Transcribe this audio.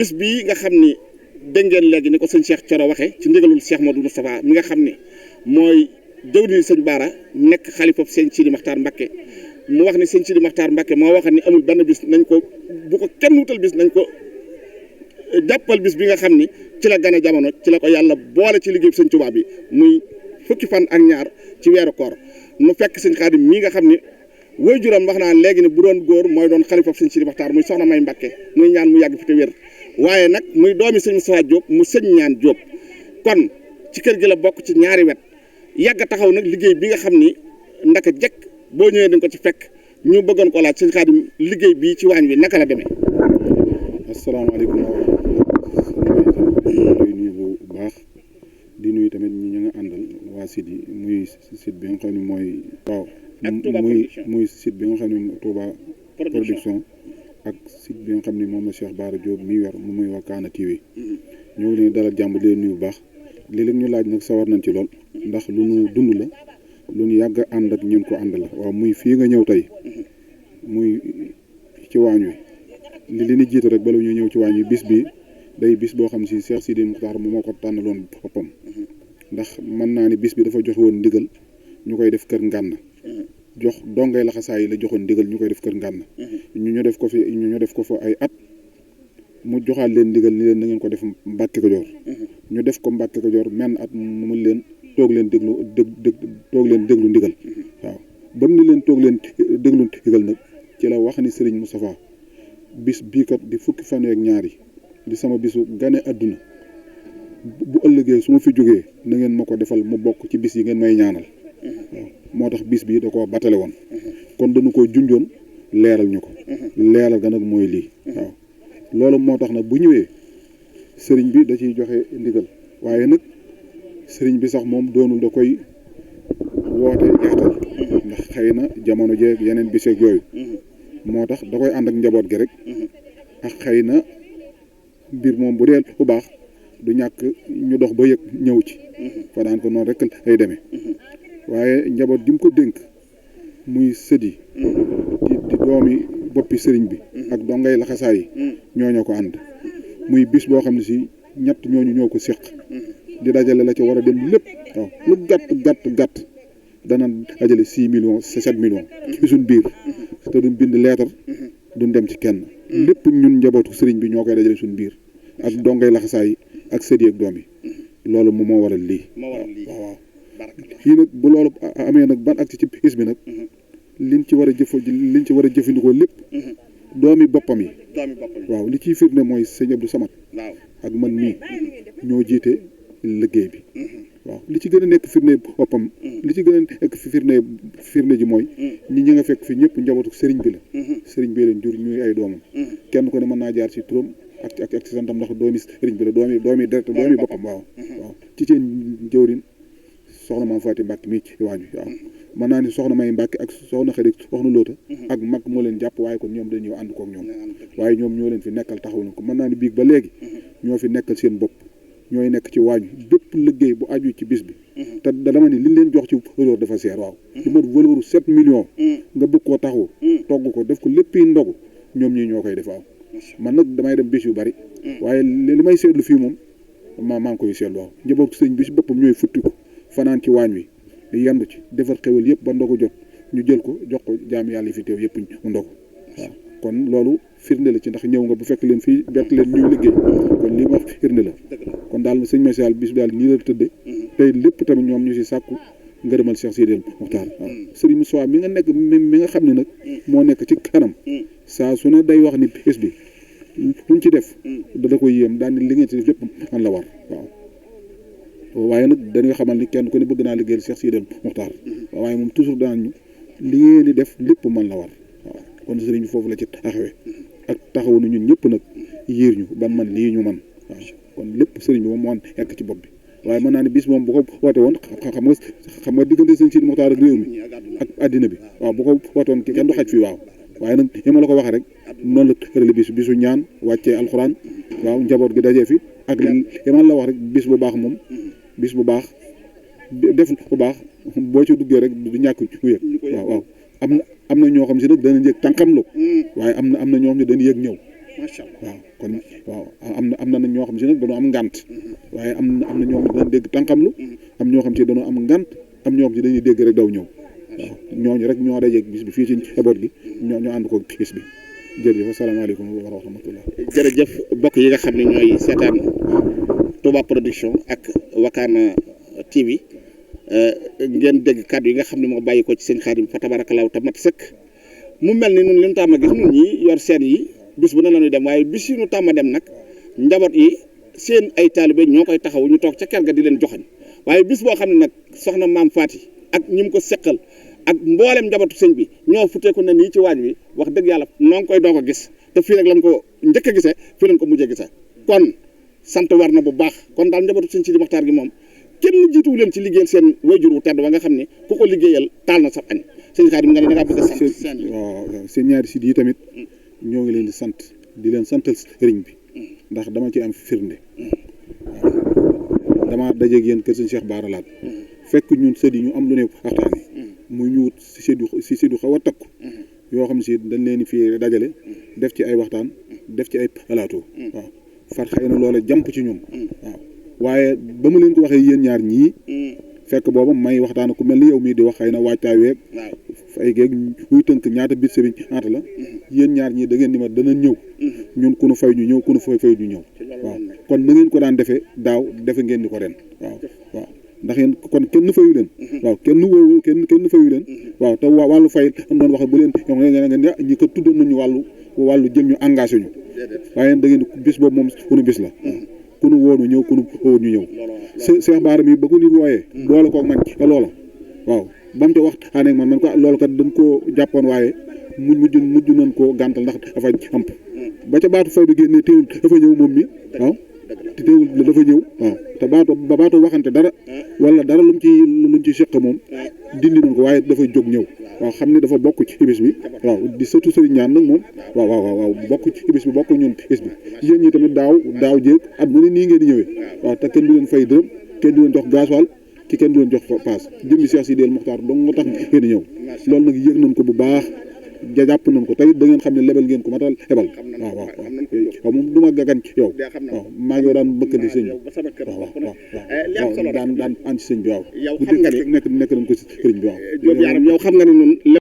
bis bii nga xam ni dégg ngeen léegi ni ko sëñ Cheikh Thioro waxee ci ndigalul Cheikh Modou Moustapha mi nga xam ni mooy jëwriñu sëñ Baara nekk xalifa sëñ Sidi Maxtaar Mbakke mu wax ni sëñ Sidi Maxtaar Mbakke moo wax ni amul benn bis nañ ko bu ko kenn wutal bis nañ ko jàppal bis bi nga xam ni ci la gane jamono ci la ko yàlla boole ci liggéey sëñ Tuubaa bi muy fukki fan ak ñaar ci weeru koor nu fekk sëñ Xaadim mii nga xam ni waajuram wax naa léegi ne bu doon góor mooy doon xalifa sëñ Sidi Maxtaar muy soxna May Mbakke muy ñaan mu yàgg fi te wér waaye nag muy doomi sëñ Moustapha Diop mu sëñ ñaan Diop kon ci kër gi la bokk ci ñaari wet yàgg taxaw nag liggéey bi nga xam ni ndaka jekk boo ñëwee dañ ko ci fekk ñu bëggoon ko laaj sëñ Xaadim liggéey bii ci waañ wi naka la demee. asalaamaaleykum wa rahmatulah di nuyu bu baax di nuyu tamit ñi nga àndal waa site yi muy site bi nga xam ne mooy. waaw muy site bi nga xam ne Touba production ak site bi nga xam ne moom la Cheikh Bara Diop mi yor mu muy Wakana TV ñoo ngi leen dalal jàmm di leen nuyu bu baax li leen ñu laaj nag sawar nañ ci lool ndax lu nu dund la lu ñu yàgg ànd ak ñun ko ànd la waaw muy fii nga ñëw tey muy ci waañ wi li leen di jiitu rek bala ñu ñëw ci waañ wi bis bi day bis boo xam si Cheikh Sidi Muxtaar moo ko tànnaloon boppam ndax mën naa ni bis bi dafa joxe woon ndigal ñu koy def kër ngànn jox dongay laxasaay yi la joxoon ndigal ñu koy def kër ngànn ñu def ko fa ay at mu joxaat leen ndigal ni leen na ngeen ko def Mbàkke Kajoor ñu def ko Mbàkke Kajoor menn at mu mun leen toog leen déglu ndigal waaw ba mu ni leen toog leen déglu ndigal nag ci la wax ni Serigne Moustapha bis bii kat di fukki fan ak ñaari di sama bisu gane àdduna bu ëllëgee su ma fi jógee na ngeen ma ko defal mu bokk ci bis yi ngeen may ñaanal waaw moo tax bis bi da koo batale woon kon dañu ko junjoon leeral ñu ko leeral ga nag mooy lii waaw loolu moo tax nag bu ñëwee sëriñ bi da ciy joxe ndigal waaye nag sëriñ bi sax moom doonul da koy woote yaatal ndax xëy na jamono jeeg yeneen biseeg yooyu moo tax da koy ànd ak njaboot gi rek ak xëy na mbir moom bu dee bu baax du ñàkk ñu dox ba yëg ñëw ci fa daan ko noonu rek lay demee waaye njaboot gi mu ko dénk muy sëdi di doomi boppi sëriñ bi ak dongay laxasaay yi ñoo ko ànd muy bis boo xam ne si ñett ñooñu ñoo ko séq di dajale la ca war a dem lépp waaw lu gàtt dana dajale 6 millions 7 millions ci suñ biir te duñ bind leetar duñ dem ci kenn lépp ñun njabootu sëriñ bi ñoo koy dajale suñ biir ak dongay laxasaay yi ak sëdi ak doom yi loolu moom moo waral lii waaw fii nag bu loolu amee nag ban ak ci bis bi nag liñ ci war a jëfandikoo lépp doomi boppam yi waaw li ciy firnde mooy sëñ Abdou Samad ak man mii ñoo jiite liggéey bi waaw li ci gën a nekk firnde boppam li ci gën a nekk firnde ji mooy ñi nga fekk fi ñëpp njabootu sëriñ bi la sëriñ bi leen jur ñuy ay doomam kenn ko ne mën naa jaar ci turam ak ci santam ndax doomi sëriñ bi la doomi deret doomi boppam waaw ci seen jëwrin soxna maam Faati Mbàkke mii ci waañ wi waaw mën naa ni soxna May Mbàkke ak soxna Xarit soxna Loota ak mag moo leen jàpp waaye kon ñoom dañ ñëw ànd kook ñoom waaye ñoom ñoo leen fi nekkal taxaw na ko mën naa ni biig ba léegi ñoo fi nekkal seen bopp ñooy nekk ci waañ wi bépp liggéey bu aju ci bis bi te dama ni liñ leen jox ci valeur dafa seer waaw lu mat valeur 7 millions nga bëgg koo taxaw togg ko def ko léppi ndogu ñoom ñii ñoo koy def waaw man nag damay dem bis yu bari waaye li may seetlu fii moom maa ngi koy seetlu waaw njaboot sëñ bi si boppam ñooy futti ko fanaan ci waañ wi di yendu ci defar xewal yëpp ba ndogu jot ñu jël ko jox ko jaam yàlla yi fi teew yëpp mu ndogu waaw kon loolu firnde la ci ndax ñëw nga bu fekk leen fii bett leen ñuy liggéey kon lii ma wax firnde la kon daal sëñ Masial bis daal nii la tëdde tey lépp tamit ñoom ñu si sàkku ngërëmal Cheikh Sidi Muxtaar waaw sëriñ Moussa mi nga xam ne nag moo nekk ci kanam saa su ne day wax ni bés bi luñ ci def da koy yéem daal ni li ngeen ci def lépp man la war waaw waaye nag dañuy xamal ni kenn ku ne bëgg naa liggéeyal Cheikh Sidi Muxtaar waaye moom toujours daan ñu li ngeen di def lépp man la war waaw kon sëriñ bi foofu la ci taxawee ak taxawu ñun ñëpp nag yiir ñu ban man lii ñu man waaw kon lépp sëriñ bi moom moo nekk ci bopp bi waaye mën naa ne bis moom bu ko woote woon xam nga diggante sëñ Sidi Muxtaar ak réew mi ak addina bi waaw bu ko woote woon kenn du xaj fii waaw waaye nag ni ma la ko waxee rek noonu la tërale bisu ñaan wàccee alxuraan waaw njaboot gi dajee fi ak li ma la wax rek bis bu baax moom bis bu baax def bu baax boo ci duggee rek du ñàkk ku yëg waaw am na ñoo xam si nag danañ yëg tànqamlu waaye am na ñoo xam ne dañuy yëg ñëw macha allah waaw kon waaw am na ñoo xam si nag dañoo am ngànt waaye am na ñoo xam ne dañu dégg tànqamlu am ñoo xam si dañoo am ngànt am ñoo xam si dañuy dégg rek daw ñëw waaw ñooñu rek ñoo dajeeg bis bi fii ci njaboot gi ñoo ànd ko bis bi jërëjëf asalaamaaleykum wa rahmatullah. jërëjëf mbokk yi nga xam ne ñooy seetaan Touba Production ak Wakana TV ngeen dégg kàddu yi nga xam ne moo bàyyi ko ci sëñ Xaadim fa tabarakallahu ta mat sëkk mu mel ni ñun li ñu tàmm a gis ñun ñi yor seen yi bis bu ne la ñuy dem waaye bis yi ñu tàmm a dem nag njaboot yi seen ay taalibe ñoo koy taxaw ñu toog ca kër ga di leen joxañ waaye bis boo xam ne nag soxna maam Faati ak ñi mu ko seqal ak mboolem njabootu sëñ bi ñoo futeeku ne nii ci waañ wi wax dëgg yàlla noo ngi koy doog a gis te fii rek lañ ko njëkk a gisee fii lañ ko mujjee gisee kon sant war na bu baax kon daal njabootu sëñ Sidi Maxtaar gi moom kenn jiituwu leen ci liggéeyal seen wayjur wu tedd wa nga xam ne ku ko liggéeyal taal na sab añ sëñ Xaadim nga ne da ngaa bëgg a sant seen waaw seen ñaari sit yi tamit ñoo ngi leen di sant di leen santal sëriñ bi ndax dama ci am firnde waaw dama dajeeg yéen kër sëñ Cheikh Bara Laat fekk ñun sët yi ñu am lu ne waxtaane muy ñu wut si séddu xaw a takku yoo xam si dañ leen fi dajale def ci ay waxtaan def ci ay plateau waaw far xëy na loola jàmp ci ñoom waaw waaye ba ma leen ko waxee yéen ñaar ñii fekk booba may waxtaan ku mel ni yow mii di wax xëy na waajtaay weeg fay geeg wuy tënk ñaata bit sëriñ ñaata la yéen ñaar ñii da ngeen ni ma dana ñëw ñun ku nu fay ñu ñëw ku nu fay ñu ñëw waaw kon na ngeen ko daan defee daaw defe ngeen ni ko ren waaw ndax yéen kon kenn fayu leen waaw kenn woowu kenn fayu leen waaw te wàllu fay am doon wax bu leen yow ngeen ñi ko tuddoon nañu wàllu jël ñu engagé ñu waaye da ngeen bis boobu moom sunu bis la ku nu woonu ñëw ku nu woonu ñëw Cheikh Bara mi ba ko nit wooyee boole koog man te loola waaw ba mu te waxtaanee ak man ko loolu kat dañ koo jàppoon waaye mujj nañ koo gàntal ndax dafa amp ba ca baatu fay bi génnee teewul dafa ñëw moom mi waaw te teewul dafa ñëw waaw te baatu waxante dara wala dara lu mu ci seq moom dindi nañ ko waaye dafa jóg ñëw waaw xam ne dafa bokk ci bis bi waaw di sëtu sëriñ ñaan nag moom waaw bokk ci bis bi bokk ñun bis bi yéen ñi tamit daaw jéeg at mu ne nii ngeen di ñëwee waaw te kenn du leen fay dërëm kenn du leen jox gasoil ci kenn du leen jox paas jëmmi Cheikh Sidi El Mokhtar dong nga tax ngeen di ñëw loolu nag yëg nañ ko bu baax jàpp nañ ko tey da ngeen xam ne lebal ngeen ko matal lebal waaw moom du ma gagan yow waaw maa ngi daan bëkkandi sëñ bi waaw daan ànd ci sëñ bi waaw bu dee nekk nañ ko si sëriñ bi waaw yow xam nga ne noonu